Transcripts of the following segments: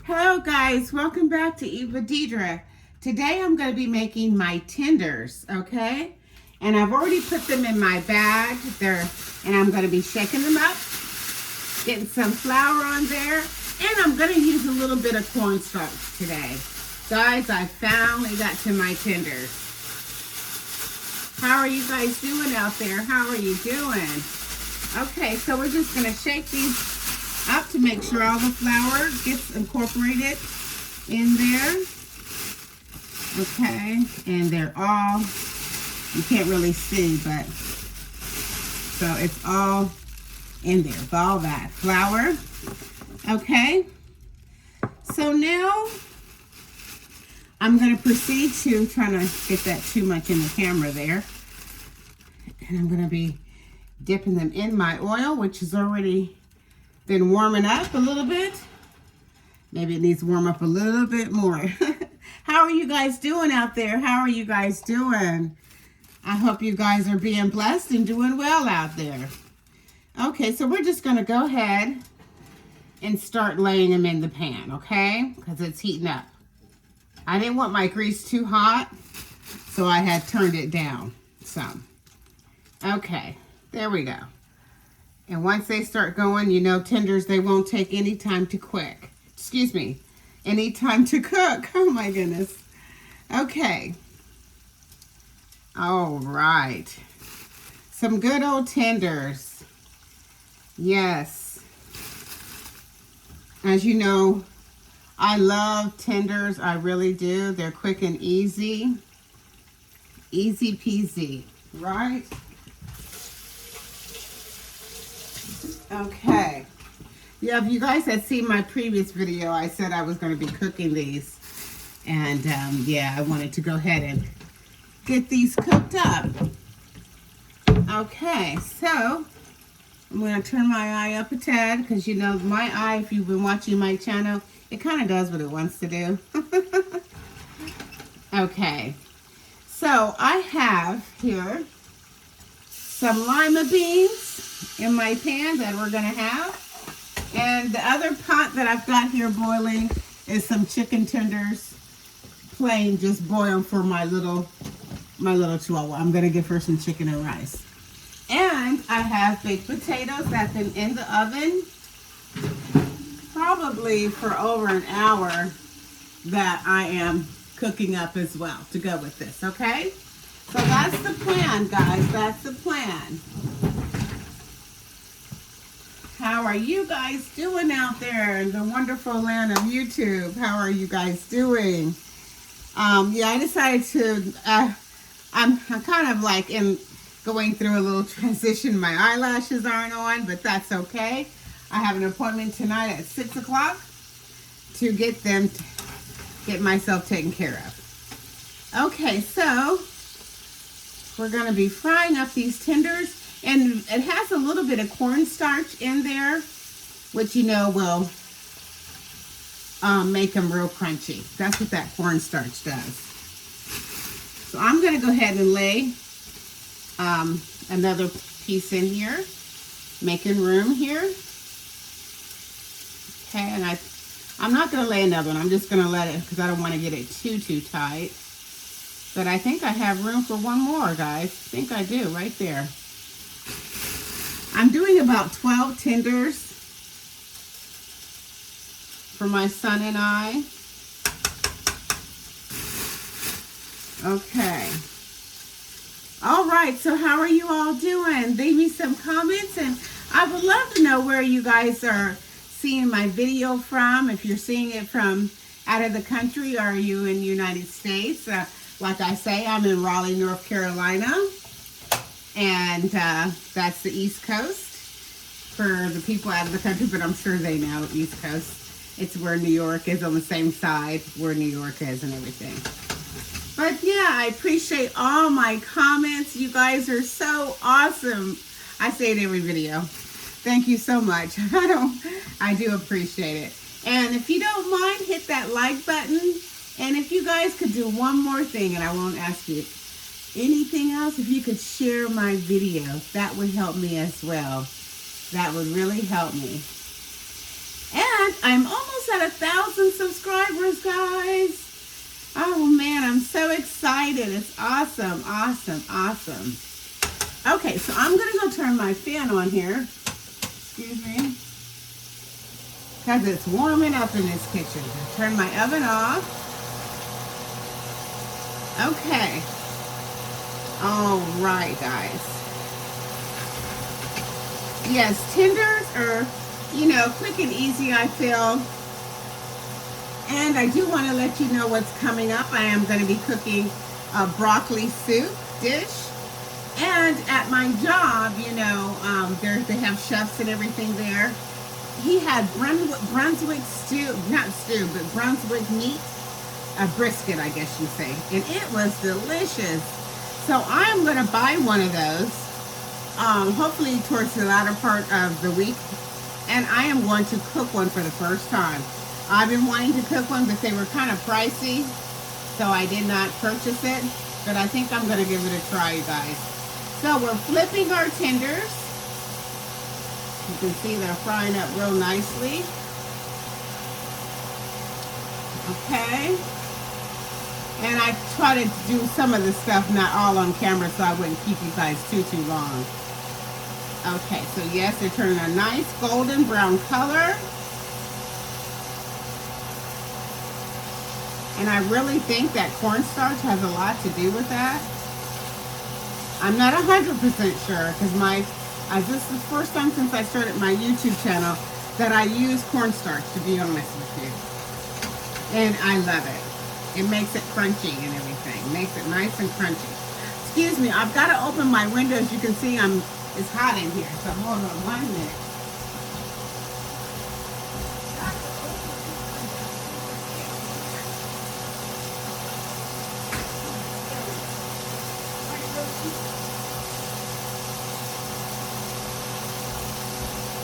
Hello guys, welcome back to Eva Deidre. Today I'm going to be making my tenders, okay? And I've already put them in my bag there, and I'm going to be shaking them up, getting some flour on there, and I'm going to use a little bit of cornstarch today. Guys, I finally got to my tenders. How are you guys doing out there? How are you doing? Okay, so we're just going to shake these up to make sure all the flour gets incorporated in there. Okay, and they're all, you can't really see, but so it's all in there, all that flour. Okay, so now I'm going to proceed to trying to get that too much in the camera there, and I'm going to be dipping them in my oil, which has already been warming up a little bit. Maybe it needs to warm up a little bit more. How are you guys doing out there? How are you guys doing? I hope you guys are being blessed and doing well out there. Okay, so we're just going to go ahead and start laying them in the pan, okay? Because it's heating up. I didn't want my grease too hot, so I had turned it down some. Okay, there we go. And once they start going, you know, tenders, they won't take any time to cook. Excuse me, any time to cook. Oh my goodness. Okay. All right. Some good old tenders. Yes. As you know, I love tenders. I really do. They're quick and easy. Easy peasy, right? Okay. Yeah, if you guys had seen my previous video, I said I was going to be cooking these. And, yeah, I wanted to go ahead and get these cooked up. Okay, so I'm going to turn my eye up a tad because, you know, my eye, if you've been watching my channel, it kind of does what it wants to do. Okay. So I have here some lima beans in my pan that we're going to have. And the other pot that I've got here boiling is some chicken tenders, plain, just boiled for my little chihuahua. I'm going to give her some chicken and rice. And I have baked potatoes that's been in the oven probably for over an hour that I am cooking up as well to go with this, okay? So that's the plan, guys. That's the plan. How are you guys doing out there in the wonderful land of YouTube? How are you guys doing? Yeah, I decided to, I'm kind of like going through a little transition. My eyelashes aren't on, but that's okay. I have an appointment tonight at 6 o'clock to get myself taken care of. Okay, so we're going to be frying up these tenders. And it has a little bit of cornstarch in there, which, you know, will make them real crunchy. That's what that cornstarch does. So I'm going to go ahead and lay another piece in here, making room here. Okay, and I'm not going to lay another one. I'm just going to let it, because I don't want to get it too tight. But I think I have room for one more, guys. I think I do, right there. I'm doing about 12 tenders for my son and I. Okay. All right, so how are you all doing? Leave me some comments, and I would love to know where you guys are seeing my video from. If you're seeing it from out of the country, or are you in the United States? Like I say, I'm in Raleigh, North Carolina. And that's the East Coast for the people out of the country, but I'm sure they know East Coast. It's where New York is, on the same side where New York is and everything. But yeah, I appreciate all my comments. You guys are so awesome. I say it every video. Thank you so much. I do appreciate it. And if you don't mind, hit that like button. And if you guys could do one more thing, and I won't ask you anything else, if you could share my video, that would help me as well. That would really help me. And I'm almost at 1,000 excited. It's awesome, awesome, awesome. Okay, so I'm gonna go turn my fan on here. Excuse me. Because it's warming up in this kitchen. Turn my oven off. Okay. All right, guys. Yes, tenders are, you know, quick and easy, I feel. And I do want to let you know what's coming up. I am going to be cooking a broccoli soup dish. And at my job, you know, they have chefs and everything there. He had Brunswick stew, not stew, but Brunswick meat, a brisket, I guess you say. And it was delicious. So I'm going to buy one of those, hopefully towards the latter part of the week. And I am going to cook one for the first time. I've been wanting to cook one, but they were kind of pricey, so I did not purchase it. But I think I'm going to give it a try, you guys. So we're flipping our tenders. You can see they're frying up real nicely. Okay. And I try to do some of the stuff, not all on camera, so I wouldn't keep you guys too long. Okay, so yes, they're turning a nice golden brown color. And I really think that cornstarch has a lot to do with that. I'm not 100% sure because this is the first time since I started my YouTube channel that I use cornstarch, to be honest with you. And I love it. It makes it crunchy and everything. Makes it nice and crunchy. Excuse me, I've got to open my window. As you can see, it's hot in here. So hold on 1 minute.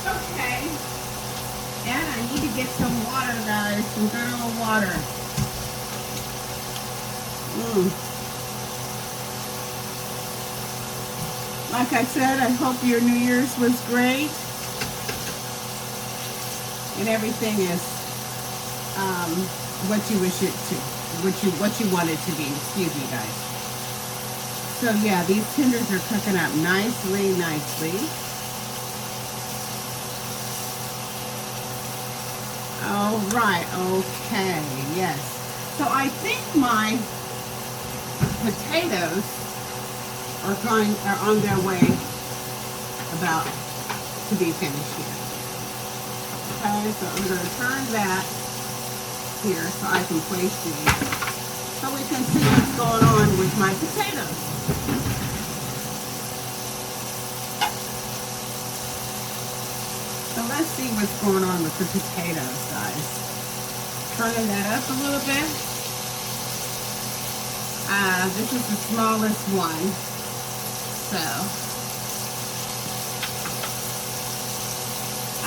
Okay, and I need to get some water, guys, some good old water. Like I said, I hope your New Year's was great, and everything is what you wish it to, what you want it to be. Excuse me, guys. So yeah, these tenders are cooking up nicely. All right, okay, yes. So I think my potatoes are on their way about to be finished here. Okay, so I'm going to turn that here so I can place these so we can see what's going on with my potatoes. So let's see what's going on with the potatoes, guys. Turning that up a little bit. This is the smallest one. So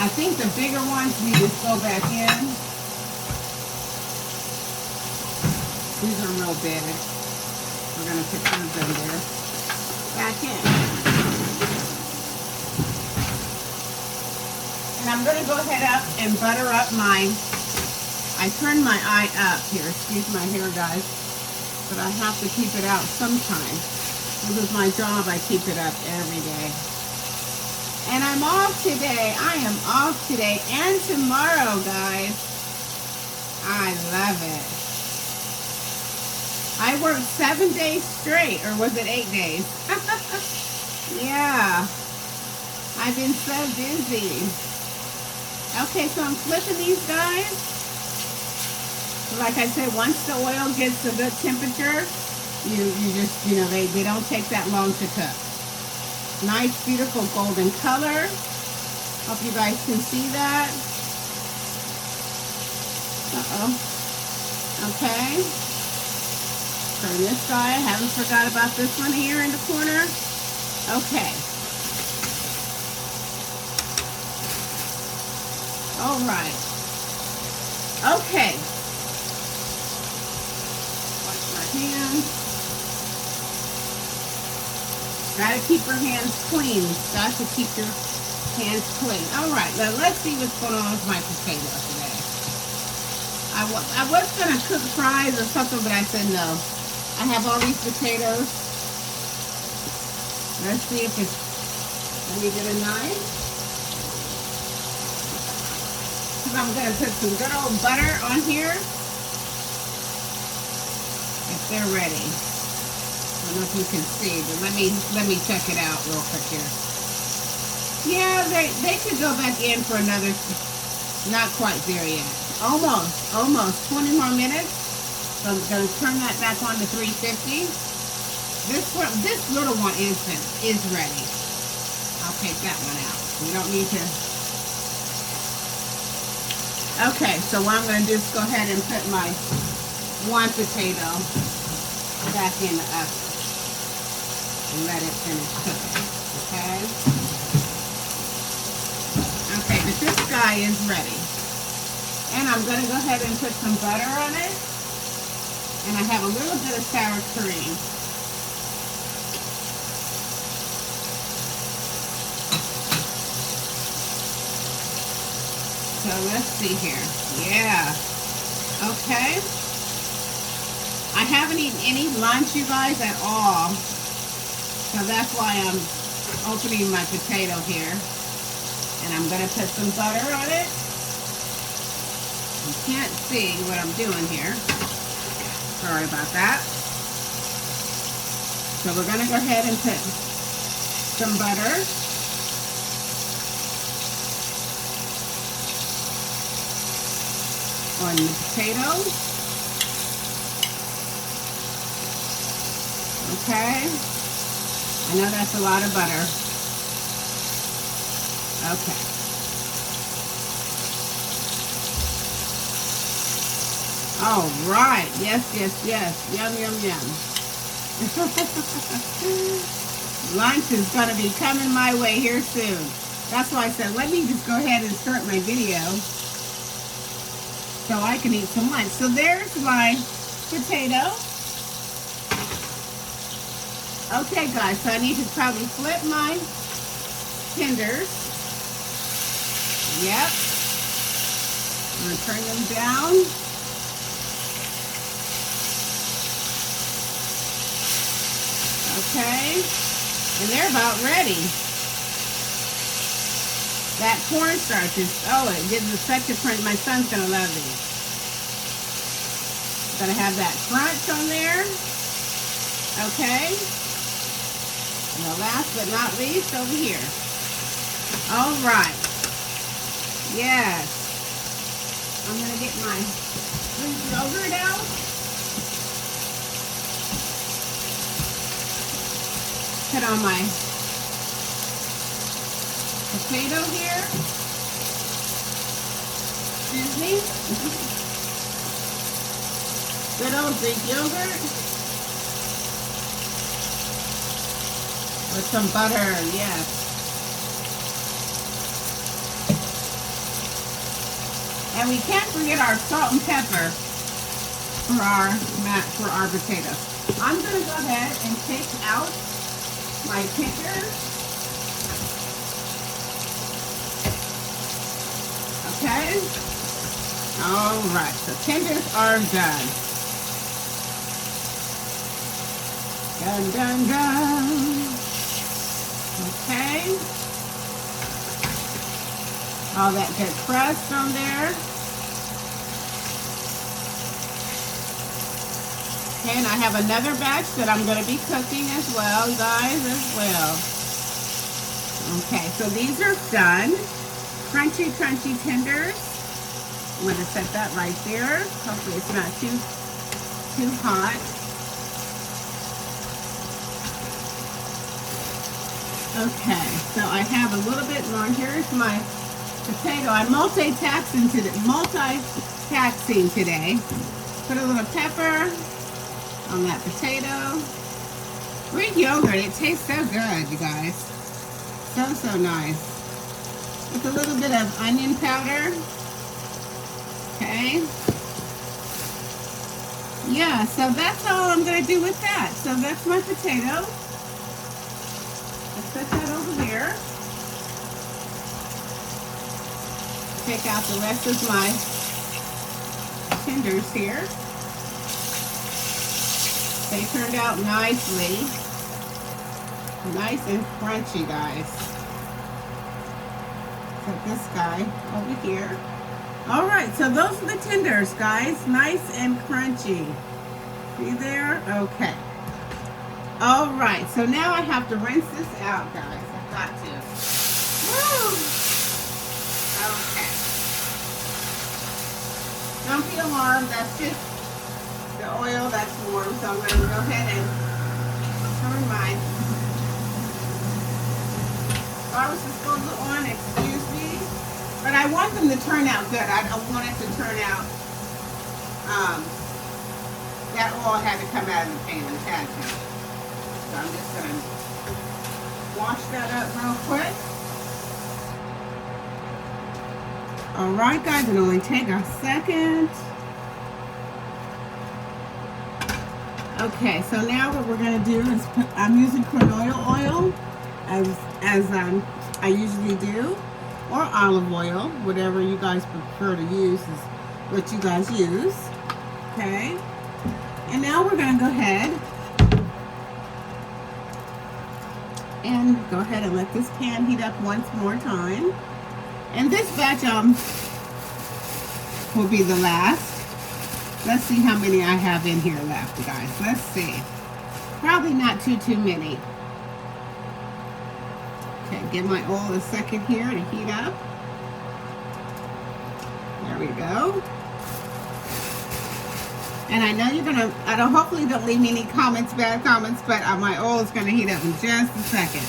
I think the bigger ones need to go back in. These are real big. We're going to put some of them there. Back in. And I'm going to go ahead up and butter up I turned my eye up here. Excuse my hair, guys. But I have to keep it out sometime. This is my job. I keep it up every day. And I'm off today. I am off today and tomorrow, guys. I love it. I worked 7 days straight, or was it 8 days? Yeah. I've been so busy. Okay, so I'm flipping these, guys. Like I said, once the oil gets a good temperature, you just, they don't take that long to cook. Nice, beautiful golden color. Hope you guys can see that. Okay. Turn this side. Haven't forgot about this one here in the corner. Okay. All right. Okay. Wash my hands. Gotta keep your hands clean. Got to keep your hands clean. All right. Now let's see what's going on with my potatoes today. I was gonna cook fries or something, but I said no. I have all these potatoes. Let's see if it's, let me get a knife. Because I'm going to put some good old butter on here. If they're ready. I don't know if you can see, but let me check it out real quick here. Yeah, they could go back in for another, not quite there yet. Almost 20 more minutes. So I'm going to turn that back on to 350. This little one is ready. I'll take that one out. We don't need to. Okay, so what I'm going to do is go ahead and put my one potato back in the oven and let it finish cooking. Okay? Okay, but this guy is ready. And I'm going to go ahead and put some butter on it. And I have a little bit of sour cream. So let's see here. Yeah. Okay. I haven't eaten any lunch, you guys, at all. So that's why I'm opening my potato here. And I'm going to put some butter on it. You can't see what I'm doing here. Sorry about that. So we're going to go ahead and put some butter. On the potatoes. Okay. I know that's a lot of butter. Okay. All right. Yes. Yum, yum, yum. Lunch is going to be coming my way here soon. That's why I said, let me just go ahead and start my video so I can eat some lunch. So there's my potato. Okay, guys, so I need to probably flip my tenders. Yep. I'm going to turn them down. Okay. And they're about ready. That cornstarch is, oh, it gives it such a crunch. My son's going to love these. Going to have that crunch on there. Okay. And the last but not least, over here. All right. Yes. I'm going to get my Greek yogurt out. Put on my potato here. Excuse me. Good old Greek yogurt. With some butter, yes. And we can't forget our salt and pepper for our potatoes. I'm going to go ahead and take out my tenders. Okay. All right. So tenders are done. Done. Okay. All that good crust on there. Okay, and I have another batch that I'm going to be cooking as well, guys, as well. Okay, so these are done. Crunchy tenders. I'm going to set that right there. Hopefully it's not too hot. Okay, so I have a little bit more. Here's my potato. I'm multitasking today. Put a little pepper on that potato. Greek yogurt, it tastes so good, you guys. So nice. With a little bit of onion powder. Okay. Yeah, so that's all I'm going to do with that. So that's my potato. Let's put that over there. Take out the rest of my tenders here. They turned out nicely. Nice and crunchy, guys. Put this guy over here. All right, so those are the tenders, guys. Nice and crunchy. See there? Okay. All right, so now I have to rinse this out, guys. I've got to. Woo! Okay. Don't be alarmed. That's just the oil that's warm. So I'm going to go ahead and turn mine. I was just going to go on, excuse me. But I want them to turn out good. I don't want it to turn out, that oil had to come out of the pan. It had to. So I'm just going to wash that up real quick. Alright guys, it'll only take a second. Okay, so now what we're going to do is I'm using canola oil as I usually do, or olive oil, whatever you guys prefer to use is what you guys use. Okay, and now we're going to go ahead and let this pan heat up once more time. And this batch will be the last. Let's see how many I have in here left, guys. Let's see. Probably not too many. Okay, give my oil a second here to heat up. There we go. And I know you're gonna, hopefully don't leave me any comments, bad comments, but my oil is gonna heat up in just a second.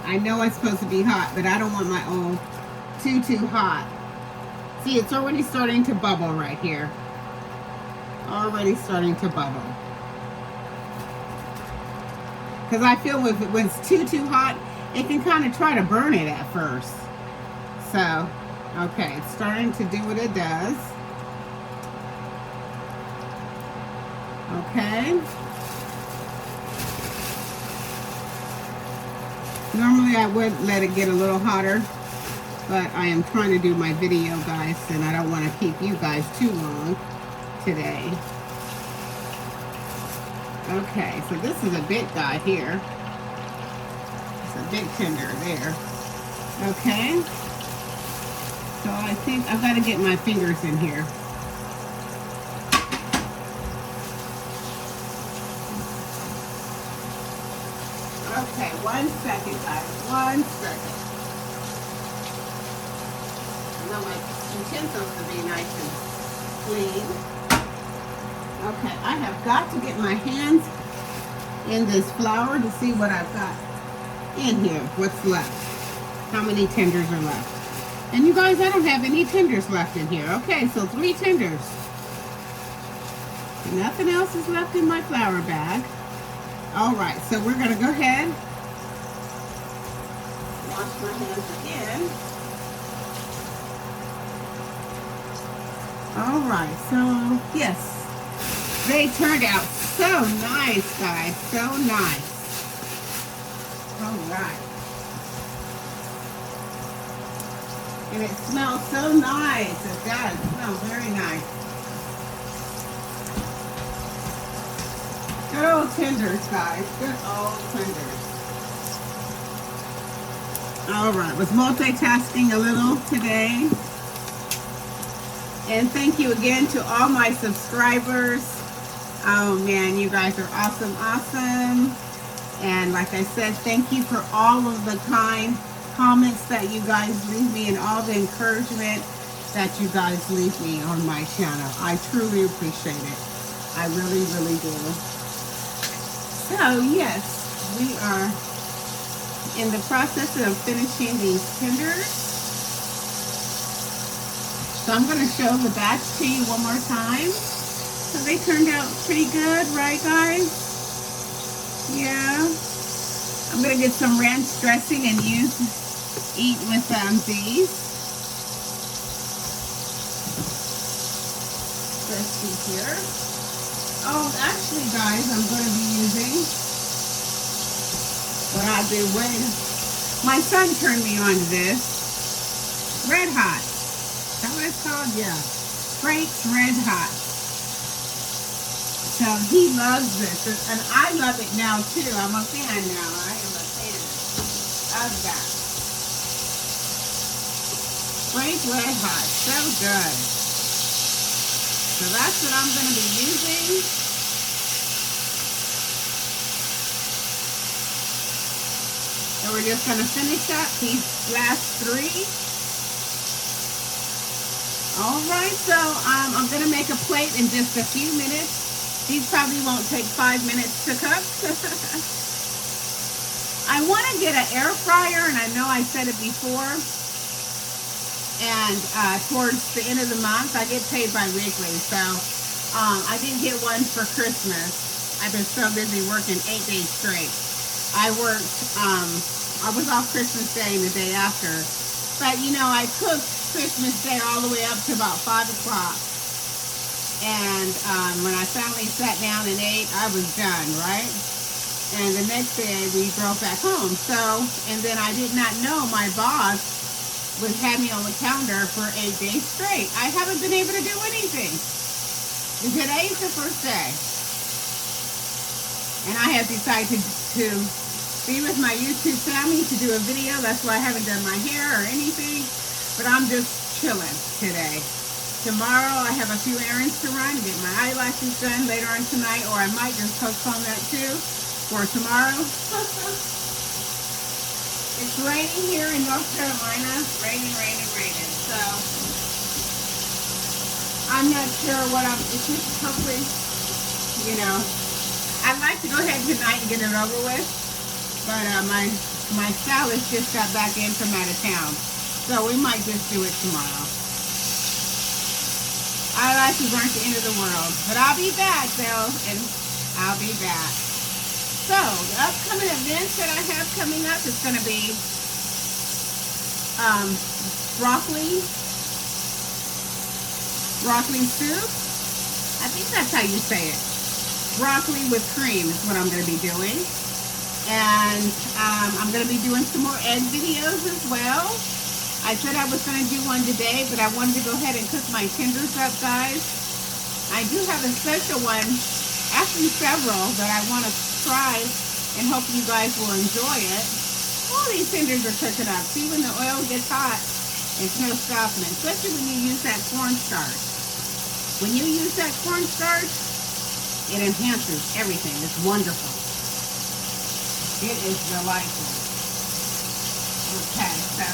I know it's supposed to be hot, but I don't want my oil too hot. See, it's already starting to bubble right here. Already starting to bubble. Because I feel when it's too hot, it can kind of try to burn it at first. So, okay, it's starting to do what it does. Okay. Normally I would let it get a little hotter, but I am trying to do my video, guys, and I don't want to keep you guys too long today. Okay, so this is a big guy here. It's a big tender there. Okay. So I think I've got to get my fingers in here. Okay, 1 second, guys. 1 second. I know my utensils to be nice and clean. Okay, I have got to get my hands in this flour to see what I've got in here. What's left? How many tenders are left? And you guys, I don't have any tenders left in here. Okay, so 3 tenders. Nothing else is left in my flour bag. Alright, so we're going to go ahead, wash my hands again. Alright, so yes, they turned out so nice, guys, so nice. Alright. And it smells so nice, it does, it smells very nice. Good old tenders, guys. Good old tenders. Alright, was multitasking a little today. And thank you again to all my subscribers. Oh man, you guys are awesome, awesome. And like I said, thank you for all of the kind comments that you guys leave me and all the encouragement that you guys leave me on my channel. I truly appreciate it. I really, really do. So yes, we are in the process of finishing these tenders. So I'm going to show the batch to you one more time. So they turned out pretty good, right guys? Yeah. I'm going to get some ranch dressing and eat with these. Let's see here. Oh, actually, guys, I'm going to be using what I've been waiting. My son turned me on to this. Red Hot. Is that what it's called? Yeah. Frank's Red Hot. So he loves this, and I love it now too. I'm a fan now. I am a fan of that. Frank Red Hot, so good. So that's what I'm going to be using. So we're just going to finish up these last three. All right, so I'm going to make a plate in just a few minutes. These probably won't take 5 minutes to cook. I want to get an air fryer, and I know I said it before. And towards the end of the month, I get paid by weekly, so I didn't get one for Christmas. I've been so busy working 8 days straight. I worked, I was off Christmas Day and the day after, but you know, I cooked Christmas Day all the way up to about 5 o'clock. And when I finally sat down and ate, I was done, right? And the next day we drove back home. So, and then I did not know my boss would have me on the calendar for 8 days straight. I haven't been able to do anything. And today is the first day. And I have decided to be with my YouTube family to do a video. That's why I haven't done my hair or anything. But I'm just chilling today. Tomorrow I have a few errands to run, get my eyelashes done later on tonight, or I might just postpone that too for tomorrow. It's raining here in North Carolina. Raining. So I'm not sure what it's just hopefully, you know, I'd like to go ahead tonight and get it over with. But my stylist just got back in from out of town. So we might just do it tomorrow. Eyelashes aren't the end of the world. But I'll be back, though, and I'll be back. So, the upcoming events that I have coming up is going to be broccoli soup. I think that's how you say it. Broccoli with cream is what I'm going to be doing. And I'm going to be doing some more egg videos as well. I said I was going to do one today, but I wanted to go ahead and cook my tenders up, guys. I do have a special one, actually several, that I want to try and hope you guys will enjoy it. All these tenders are cooking up. See, when the oil gets hot, it's no stopping it, especially when you use that cornstarch. When you use that cornstarch, it enhances everything. It's wonderful. It is delightful. Okay, so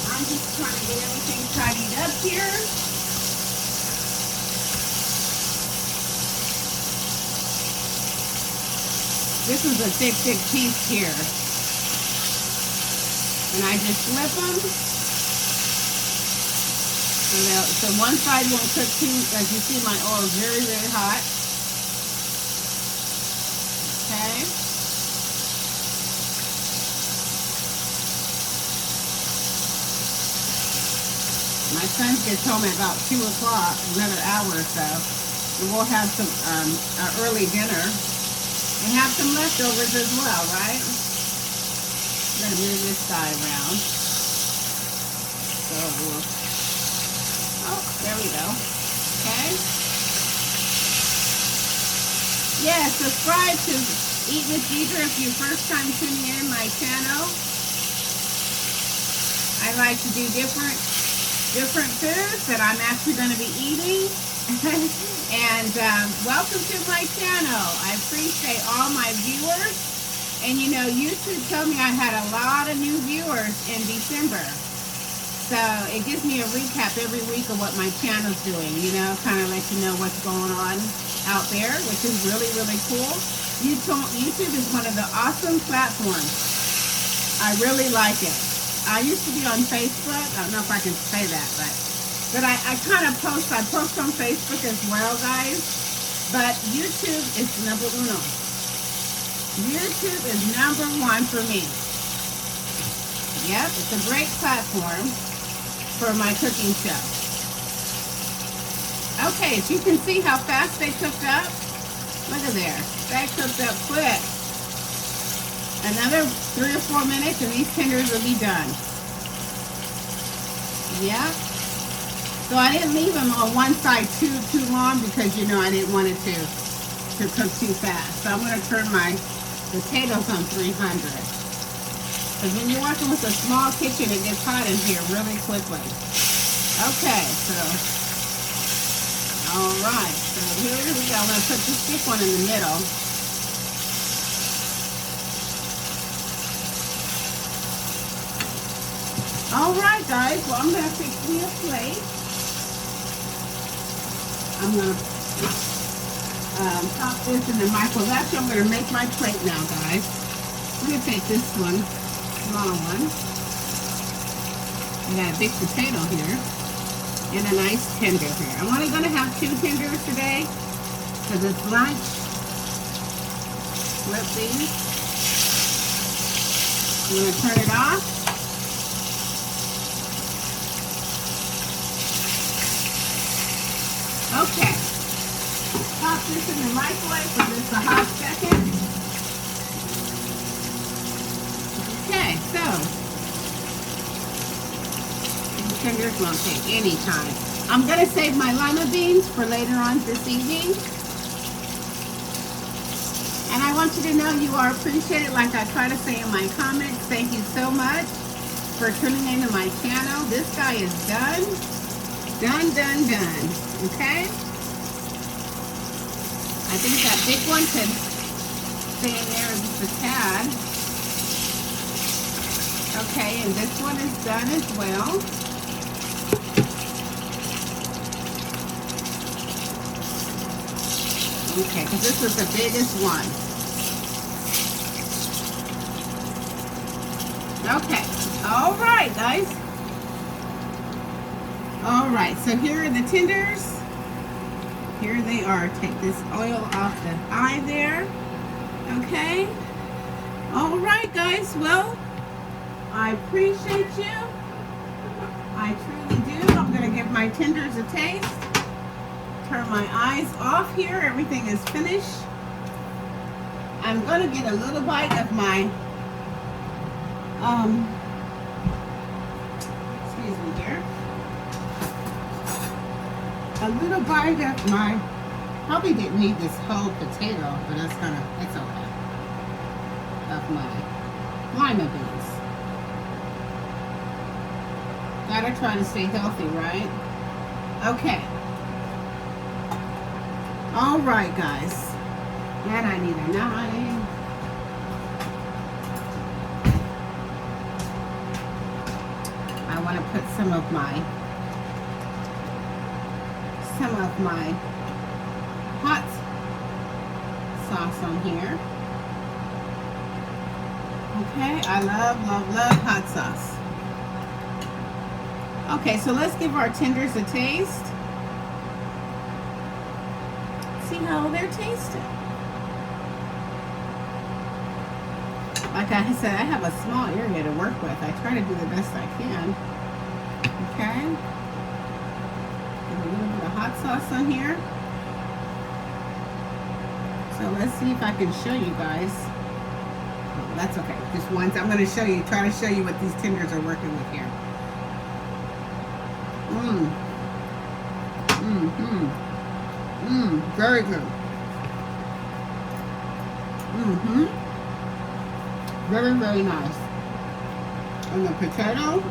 I'm just trying to get everything tidied up here. This is a thick piece here. And I just flip them. So one side won't cook too, as you see my oil is very, very hot. Okay. My son gets home at about 2 o'clock, another hour or so. And we'll have some early dinner and have some leftovers as well, right? I'm going to move this side around. So, oh, there we go. Okay. Yeah, subscribe to Eat with Deidre if you're first time tuning in my channel. I like to do different foods that I'm actually going to be eating. And welcome to my channel. I appreciate all my viewers. And you know, YouTube told me I had a lot of new viewers in December. So it gives me a recap every week of what my channel's doing, you know, kind of let you know what's going on out there, which is really, really cool. YouTube is one of the awesome platforms. I really like it. I used to be on Facebook. I don't know if I can say that, but I kind of post. I post on Facebook as well, guys. But YouTube is number uno. YouTube is number one for me. Yep, it's a great platform for my cooking show. Okay, so you can see how fast they cooked up. Look at there. They cooked up quick. Another 3 or 4 minutes and these tenders will be done. Yeah. So I didn't leave them on one side too long because you know I didn't want it to cook too fast. So I'm going to turn my potatoes on 300. Because when you're working with a small kitchen, it gets hot in here really quickly. Okay, so all right. So here we go. I'm going to put this thick one in the middle. All right, guys. Well, I'm going to fix me a plate. I'm going to pop this in the microwave. Actually, I'm going to make my plate now, guys. I'm going to take this one, small one. I got a big potato here and a nice tender here. I'm only going to have 2 tenders today because it's lunch. Flip these. I'm going to turn it off. Okay, pop this in the microwave for just a hot second. Okay, so the tenders won't take any time. I'm gonna save my lima beans for later on this evening. And I want you to know you are appreciated, like I try to say in my comments. Thank you so much for tuning into my channel. This guy is done. Done. Okay? I think that big one could stay in there just a tad. Okay, and this one is done as well. Okay, because this was the biggest one. Okay, all right, guys. All right, so here are the tenders. Here they are. Take this oil off the eye there. Okay. All right, guys. Well, I appreciate you. I truly do. I'm going to give my tenders a taste. Turn my eyes off here. Everything is finished. I'm going to get a little bite of my, excuse me here. A little bite of my, probably didn't need this whole potato, but it's okay. Of my lima beans. Gotta try to stay healthy, right? Okay. All right, guys. And I need a knife. I want to put some of my hot sauce on here. Okay, I love hot sauce. Okay, so let's give our tenders a taste. See how they're tasting. Like I said, I have a small area to work with. I try to do the best I can. Okay. Get a little bit of hot sauce on here. So let's see if I can show you guys. Oh, that's okay. Just once. I'm going to show you, try to show you what these tenders are working with here. Very good. Very, very nice. And the potato.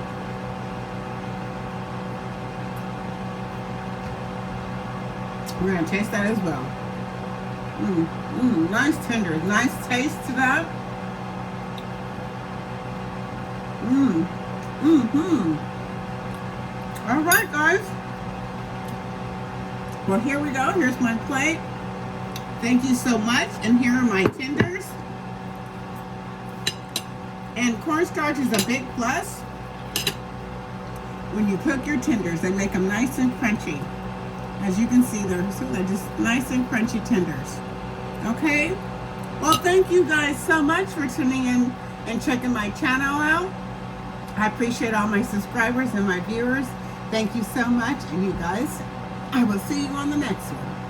We're going to taste that as well. Nice tender. Nice taste to that. All right, guys. Well, here we go. Here's my plate. Thank you so much. And here are my tenders. And cornstarch is a big plus when you cook your tenders. They make them nice and crunchy. As you can see, they're just nice and crunchy tenders. Okay? Well, thank you guys so much for tuning in and checking my channel out. I appreciate all my subscribers and my viewers. Thank you so much. And you guys, I will see you on the next one.